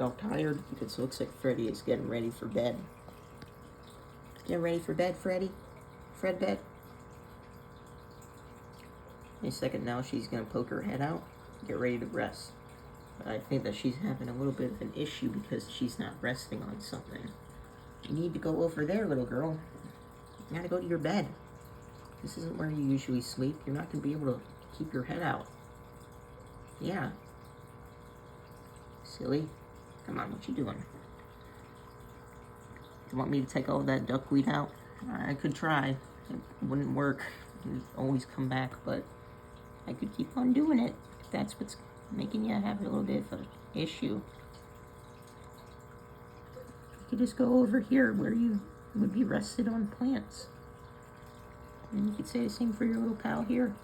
Y'all tired? Because it looks like Freddy is getting ready for bed. Getting ready for bed, Freddy? Fred bed? In a second now, she's going to poke her head out, get ready to rest. But I think that she's having a little bit of an issue because she's not resting on something. You need to go over there, little girl. You gotta go to your bed. This isn't where you usually sleep. You're not going to be able to keep your head out. Yeah. Silly. Come on, what you doing? You want me to take all that duckweed out? I could try. It wouldn't work. You'd always come back, but I could keep on doing it if that's what's making you have a little bit of an issue. You could just go over here where you would be rested on plants. And you could say the same for your little pal here.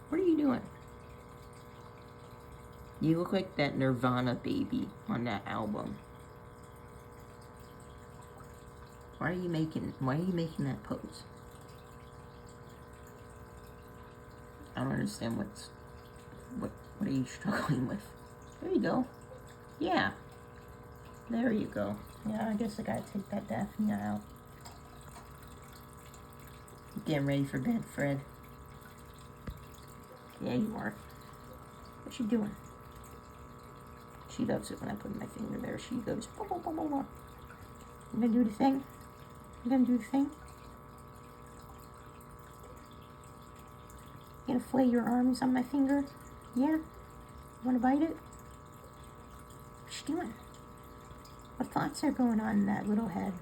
What are you doing? You look like that Nirvana baby on that album. Why are you making that pose? I don't understand what are you struggling with? There you go. Yeah. There you go. Yeah, I guess I gotta take that Daphne out. Getting ready for bed, Fred. Yeah, you are. What you doing? She loves it when I put my finger there. She goes, blah, blah, blah, blah, blah. You gonna do the thing? You gonna do the thing? You gonna flay your arms on my finger? Yeah? You wanna bite it? What you doing? What thoughts are going on in that little head?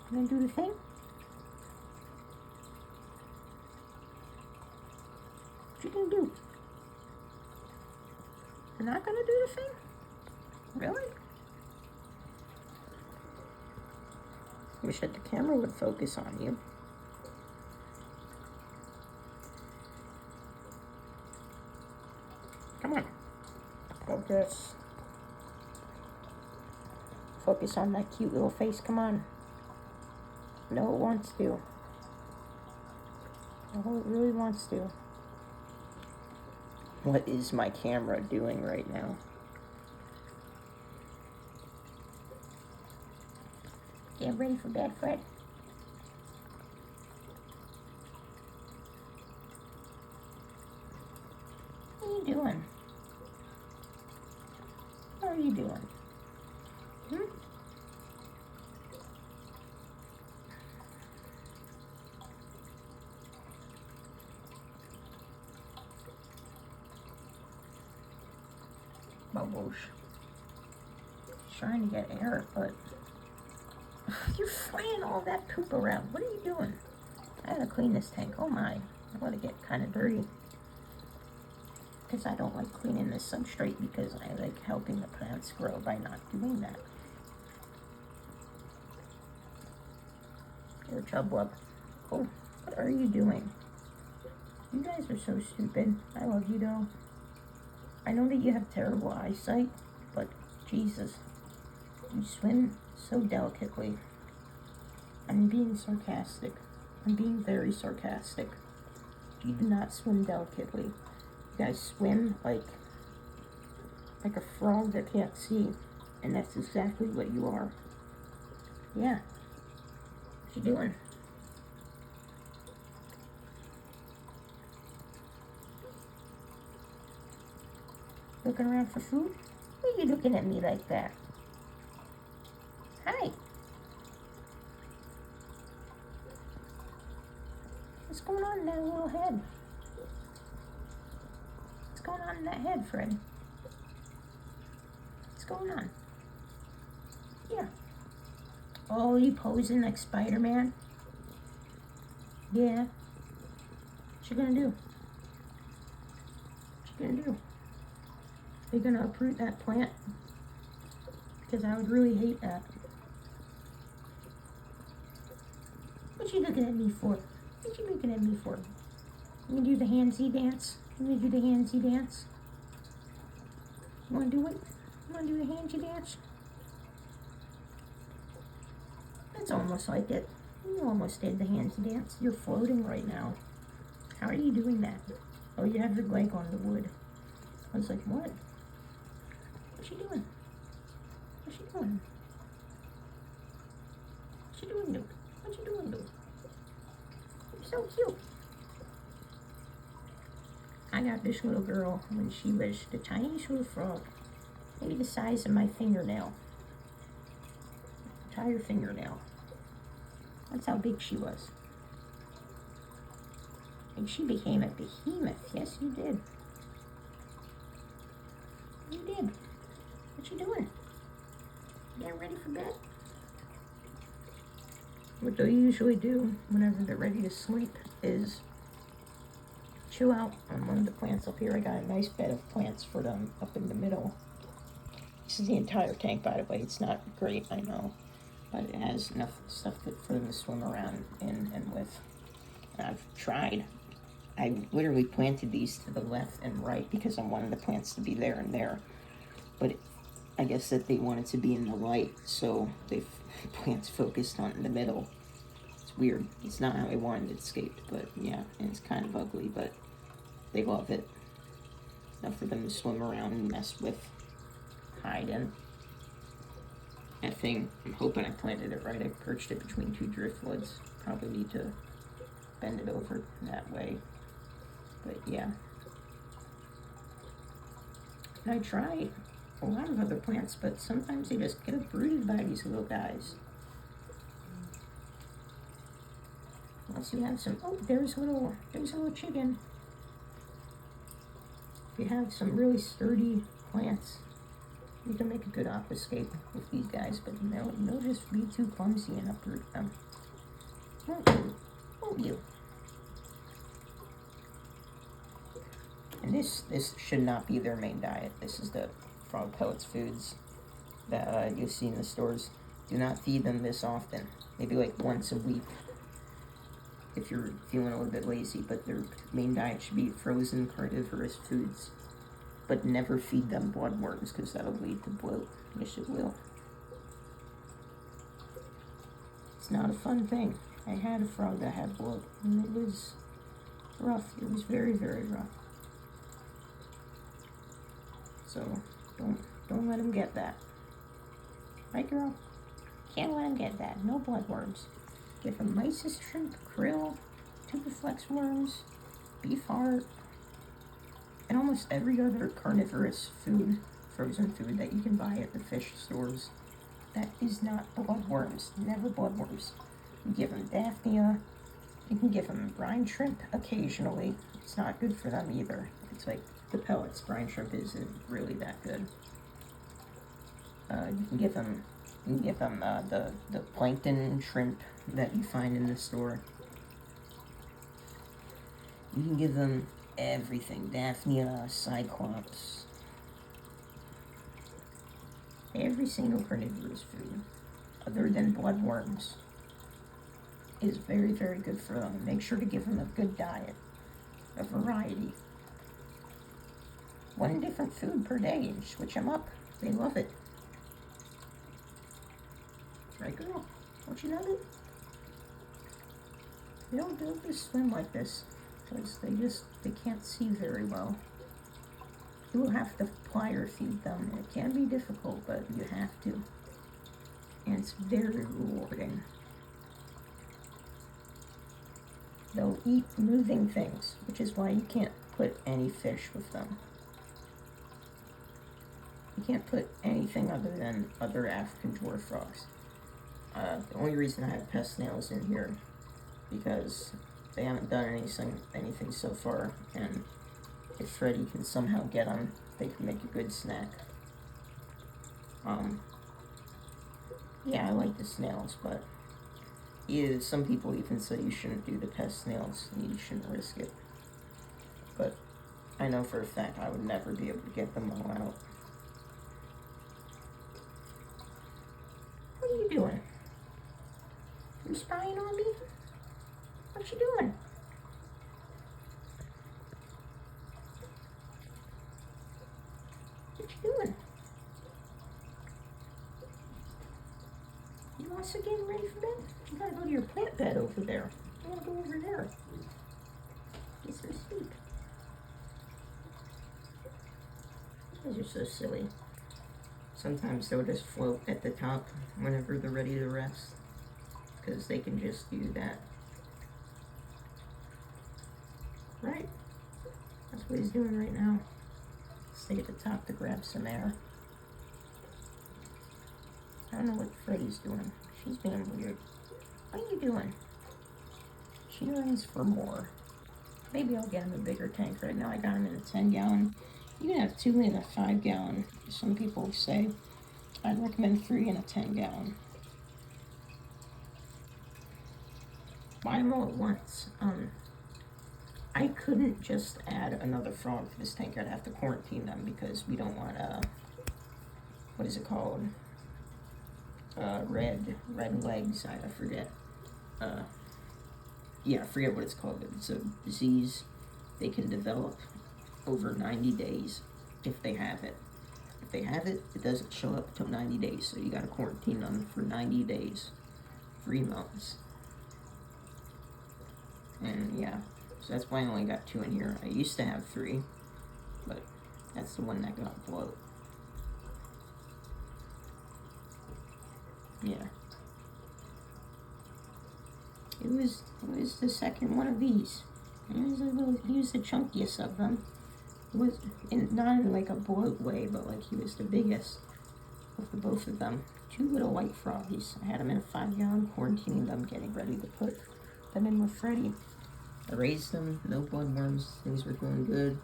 You gonna do the thing? What you gonna do? You're not gonna do the thing? Really? Wish that the camera would focus on you. Come on. Focus. Focus on that cute little face. Come on. No, it wants to. No, it really wants to. What is my camera doing right now? Get ready for bed, Fred. What are you doing? What are you doing? Bubbles. Trying to get air, but you're flying all that poop around. What are you doing? I gotta clean this tank. Oh my. I want to get kind of dirty. Because I don't like cleaning this substrate because I like helping the plants grow by not doing that. Here, Chubwub. Oh, what are you doing? You guys are so stupid. I love you though. I know that you have terrible eyesight, but Jesus, you swim so delicately. I'm being sarcastic. I'm being very sarcastic. You do not swim delicately. You guys swim like a frog that can't see, and that's exactly what you are. Yeah. What you doing? Looking around for food? Why are you looking at me like that? Hi. What's going on in that little head? What's going on in that head, Fred? What's going on? Yeah. Oh, you posing like Spider-Man? Yeah. What you gonna do? What you gonna do? Are you gonna uproot that plant? Because I would really hate that. What you looking at me for? What you looking at me for? You gonna do the handsy dance? You gonna do the handsy dance? You wanna do it? You wanna do the handsy dance? That's almost like it. You almost did the handsy dance. You're floating right now. How are you doing that? Oh, you have your leg on the wood. I was like, what? What's she doing? What's she doing? What's she doing, Duke? What's she doing, Duke? You're so cute. I got this little girl when she was the tiniest little frog, maybe the size of my fingernail. Entire fingernail. That's how big she was. And she became a behemoth. Yes, you did. You did. What you doing? You getting ready for bed? What they usually do whenever they're ready to sleep is chew out on one of the plants up here. I got a nice bed of plants for them up in the middle. This is the entire tank, by the way. It's not great, I know, but it has enough stuff for them to swim around in and with. And I've tried. I literally planted these to the left and right because I wanted the plants to be there and there. But I guess that they wanted to be in the light, so the plants focused on the middle. It's weird. It's not how I wanted it scaped, but yeah, and it's kind of ugly, but they love it. Enough for them to swim around and mess with, hide in. That thing, I'm hoping I planted it right. I perched it between two driftwoods. Probably need to bend it over that way. But yeah. And I tried a lot of other plants, but sometimes they just get uprooted by these little guys. Unless you have some, oh, there's a little chicken. If you have some really sturdy plants, you can make a good aquascape with these guys, but they'll just be too clumsy and uproot them. Won't you? Won't you? And this should not be their main diet. This is the frog pellets foods that you see in the stores. Do not feed them this often. Maybe like once a week if you're feeling a little bit lazy, but their main diet should be frozen carnivorous foods. But never feed them bloodworms because that'll lead to bloat. Yes, it will. It's not a fun thing. I had a frog that had bloat, and it was rough. It was very, very rough. So don't let them get that. Right, girl? Can't let them get that. No bloodworms. Give them mysis, shrimp, krill, tubiflex worms, beef heart, and almost every other carnivorous food, frozen food that you can buy at the fish stores. That is not bloodworms. Never bloodworms. You give them Daphnia. You can give them brine shrimp occasionally. It's not good for them either. It's like the pellets. Brine shrimp isn't really that good. You can give them the plankton shrimp that you find in the store. You can give them everything. Daphnia, cyclops. Every single carnivorous food, other than bloodworms, is very, very good for them. Make sure to give them a good diet, a variety. One different food per day and switch them up. They love it. Right, girl? Don't you know it? They'll just swim like this because they can't see very well. You will have to plier feed them. It can be difficult, but you have to. And it's very rewarding. They'll eat moving things, which is why you can't put any fish with them. You can't put anything other than other African dwarf frogs. The only reason I have pest snails in here because they haven't done anything so far, and if Freddy can somehow get them, they can make a good snack. Yeah, I like the snails, but some people even say you shouldn't do the pest snails, you shouldn't risk it. But I know for a fact I would never be able to get them all out. What are you doing? You spying on me? What you doing? What you doing? You also getting ready for bed? You gotta go to your plant bed over there. You gotta go over there. Get some sleep. These are so silly. Sometimes they'll just float at the top whenever they're ready to rest, because they can just do that. Right? That's what he's doing right now. Stay at the top to grab some air. I don't know what Freddy's doing. She's being weird. What are you doing? She runs for more. Maybe I'll get him a bigger tank. Right now I got him in a 10-gallon. You can have 2 in a 5-gallon. Some people say I'd recommend 3 in a 10-gallon. Buy them all at once. I couldn't just add another frog to this tank. I'd have to quarantine them because we don't want what is it called? Red legs. I forget. Yeah, I forget what it's called. It's a disease they can develop over 90 days if they have it. If they have it, it doesn't show up until 90 days. So you gotta quarantine them for 90 days, 3 months. And yeah, so that's why I only got 2 in here. I used to have 3, but that's the one that got bloat. Yeah. It was the second one of these. He was the chunkiest of them. It was not in like a bloat way, but like he was the biggest of the both of them. 2 little white froggies. I had them in a 5-gallon, quarantining them, getting ready to put them in with Freddy. I raised them, no bloodworms, things were going good.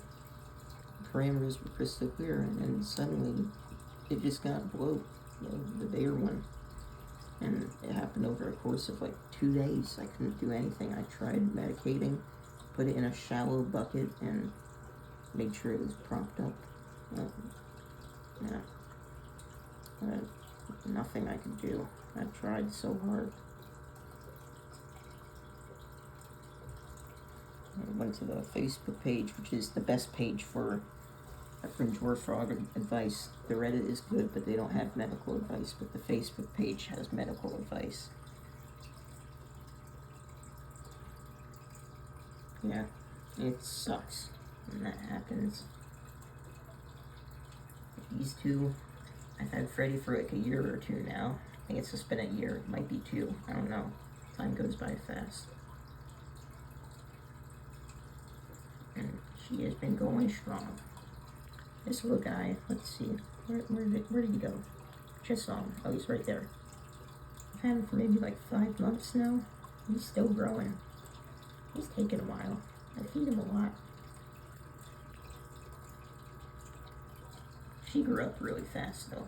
The parameters were crystal clear, and then suddenly it just got bloat, the bigger one. And it happened over a course of like 2 days. I couldn't do anything. I tried medicating, put it in a shallow bucket, and made sure it was propped up. Yeah. Nothing I could do. I tried so hard. I went to the Facebook page, which is the best page for dwarf frog advice. The Reddit is good, but they don't have medical advice, but the Facebook page has medical advice. Yeah, it sucks when that happens. These 2, I've had Freddy for like a year or 2 now. I think it's just been a year, it might be 2, I don't know. Time goes by fast. And she has been going strong. This little guy, let's see, where did he go? Just saw him. Oh, he's right there. I've had him for maybe like 5 months now. He's still growing. He's taking a while. I feed him a lot. She grew up really fast though.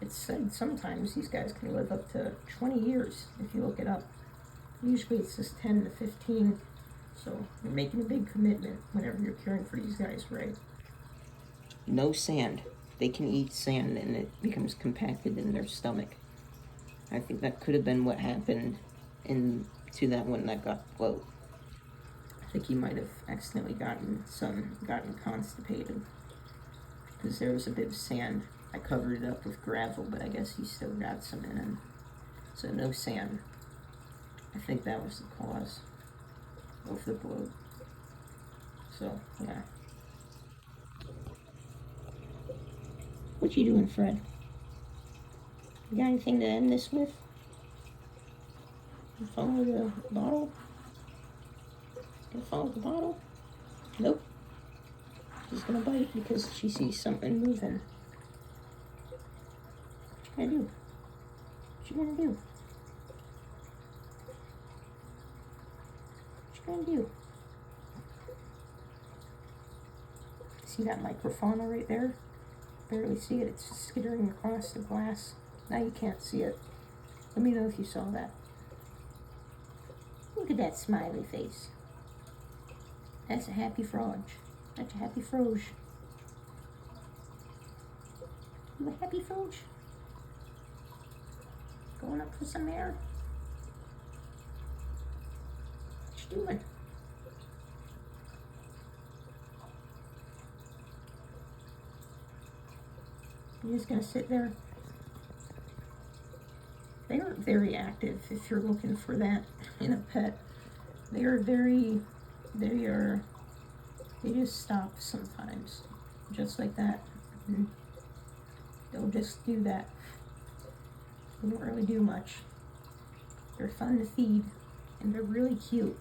It's said sometimes these guys can live up to 20 years if you look it up. Usually it's just 10 to 15. So you're making a big commitment whenever you're caring for these guys, right? No sand. They can eat sand and it becomes compacted in their stomach. I think that could have been what happened to that one that got bloat. I think he might have accidentally gotten constipated because there was a bit of sand. I covered it up with gravel, but I guess he still got some in him. So no sand. I think that was the cause of the bloat. So, yeah. What you doing, Fred? You got anything to end this with? You follow the bottle? You follow the bottle? Nope. She's gonna bite because she sees something moving. What you gonna do? What you gonna do? What you gonna do? See that microfauna right there? Barely see it. It's just skittering across the glass. Now you can't see it. Let me know if you saw that. Look at that smiley face. That's a happy frog. That's a happy froge. You a happy froge? Going up for some air? What you doing? You're just gonna sit there. They aren't very active if you're looking for that in a pet. They just stop sometimes. just like that. And they'll just do that. They don't really do much. They're fun to feed, and they're really cute.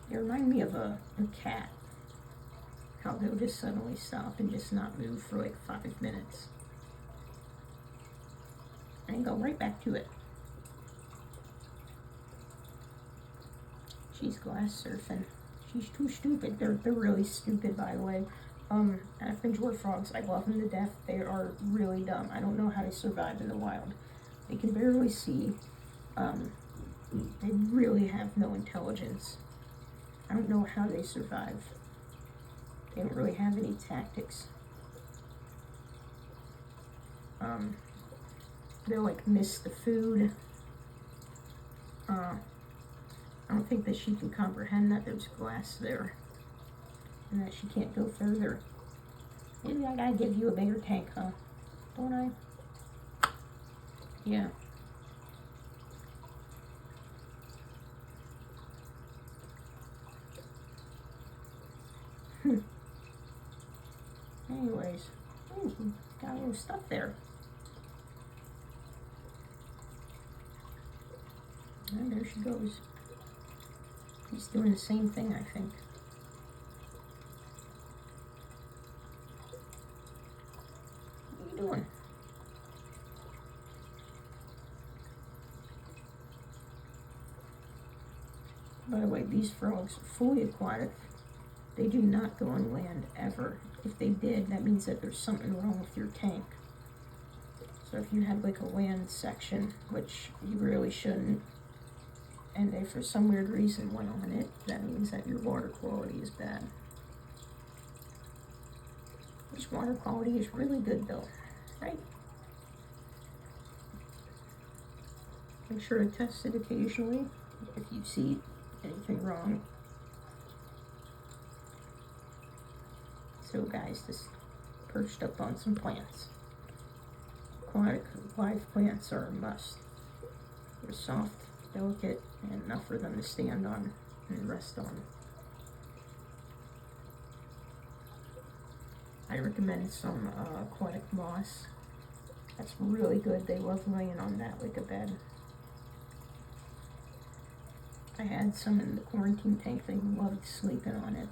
They remind me of a cat. How they'll just suddenly stop and just not move for like 5 minutes. And go right back to it. She's glass surfing. She's too stupid. They're really stupid, by the way. African dwarf frogs, I love them to death. They are really dumb. I don't know how they survive in the wild. They can barely see. They really have no intelligence. I don't know how they survive. They don't really have any tactics. They'll like miss the food. I don't think that she can comprehend that there's glass there and that she can't go further. Maybe I gotta give you a bigger tank, huh? Don't I? Yeah. Anyways, got a little stuff there. And there she goes. He's doing the same thing, I think. What are you doing? By the way, these frogs are fully aquatic. They do not go on land ever. If they did, that means that there's something wrong with your tank. So if you have like a land section, which you really shouldn't, and they for some weird reason went on it, that means that your water quality is bad. This water quality is really good though, right? Make sure to test it occasionally if you see anything wrong. So guys, just perched up on some plants. Aquatic live plants are a must. They're soft, delicate, and enough for them to stand on and rest on. I recommend some aquatic moss. That's really good. They love laying on that like a bed. I had some in the quarantine tank. They loved sleeping on it.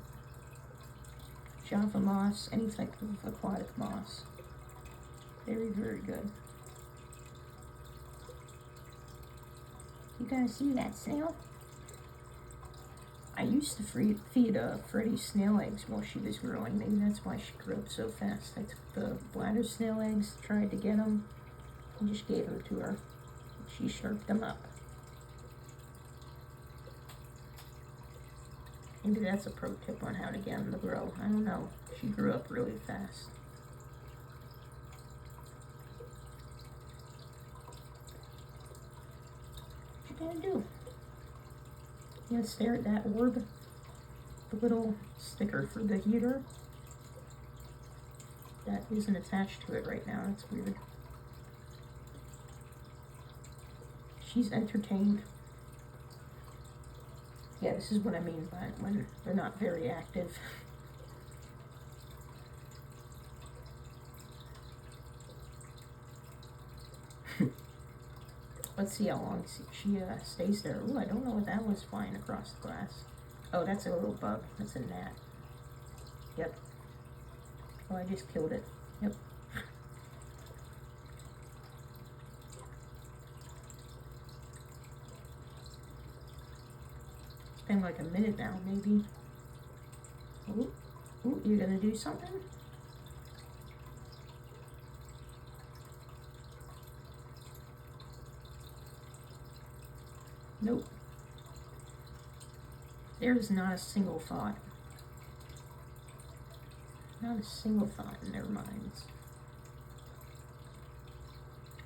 Java moss, any type of aquatic moss. Very, very good. You guys see that snail? I used to feed Freddy snail eggs while she was growing. Maybe that's why she grew up so fast. I took the bladder snail eggs, tried to get them, and just gave them to her. She sharped them up. Maybe that's a pro tip on how to get them to grow. I don't know. She grew up really fast. What you gonna do? You gonna stare at that orb? The little sticker for the heater? That isn't attached to it right now. That's weird. She's entertained. Yeah, this is what I mean by when they're not very active. Let's see how long she stays there. Ooh, I don't know what that was flying across the glass. Oh, that's a little bug. That's a gnat. Yep. Oh, I just killed it. Yep. It's been like a minute now, maybe. Ooh, ooh, you're gonna do something? Nope. There's not a single thought. Not a single thought in their minds.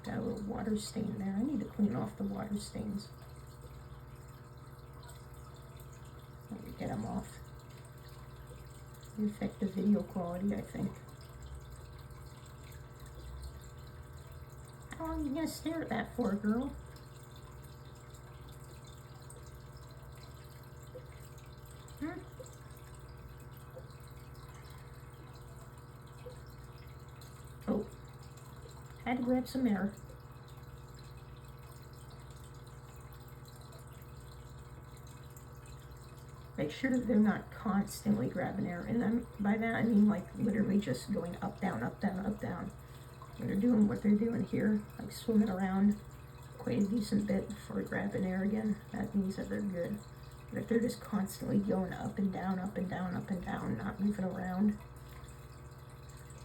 Got a little water stain there. I need to clean off the water stains. Let me get them off. They affect the video quality, I think. How long are you gonna stare at that for, girl? Had to grab some air. Make sure that they're not constantly grabbing air. And by that I mean like literally just going up, down, up, down, up, down. When they're doing what they're doing here, like swimming around quite a decent bit before grabbing air again, that means that they're good. But if they're just constantly going up and down, up and down, up and down, not moving around,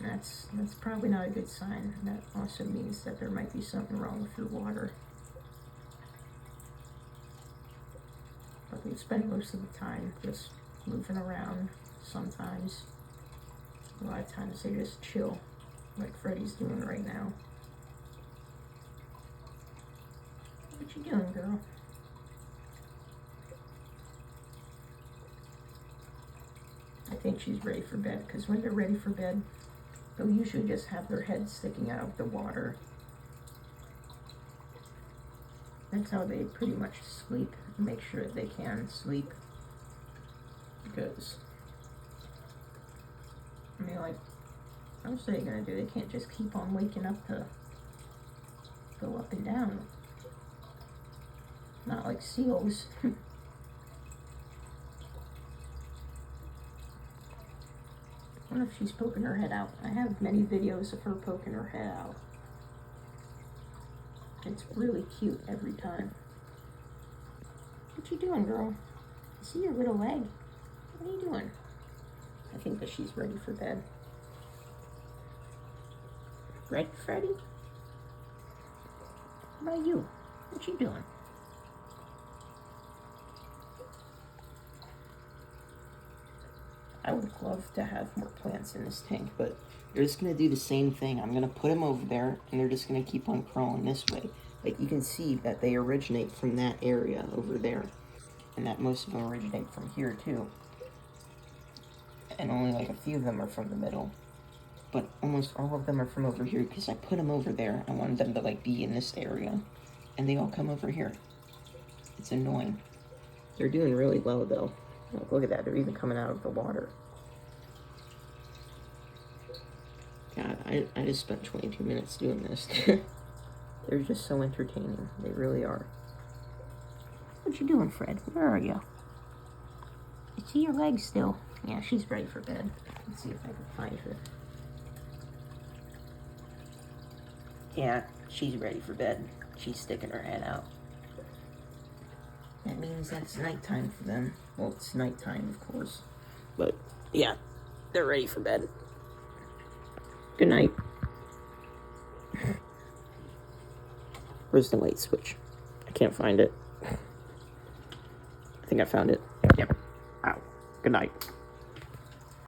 that's probably not a good sign. That also means that there might be something wrong with your water. But we spend most of the time just moving around. Sometimes, a lot of times they just chill, like Freddie's doing right now. What you doing, girl? I think she's ready for bed, because when they're ready for bed, they'll usually just have their head sticking out of the water. That's how they pretty much sleep, make sure that they can sleep. Because, I mean, like, what's they gonna do? They can't just keep on waking up to go up and down. Not like seals. I wonder if she's poking her head out. I have many videos of her poking her head out. It's really cute every time. What you doing, girl? I see your little leg. What are you doing? I think that she's ready for bed. Ready, Freddie? How about you? What you doing? I would love to have more plants in this tank, but they're just going to do the same thing. I'm going to put them over there, and they're just going to keep on crawling this way. Like, you can see that they originate from that area over there, and that most of them originate from here, too. And only, like, a few of them are from the middle. But almost all of them are from over here, because I put them over there. I wanted them to, like, be in this area, and they all come over here. It's annoying. They're doing really well, though. Look at that, they're even coming out of the water. God, I just spent 22 minutes doing this. They're just so entertaining. They really are. What you doing, Fred? Where are you? I see your legs still. Yeah, she's ready for bed. Let's see if I can find her. Yeah, she's ready for bed. She's sticking her head out. That means that it's nighttime for them. Well, it's nighttime, of course. But, yeah, they're ready for bed. Good night. Where's the light switch? I can't find it. I think I found it. Yep. Ow. Good night.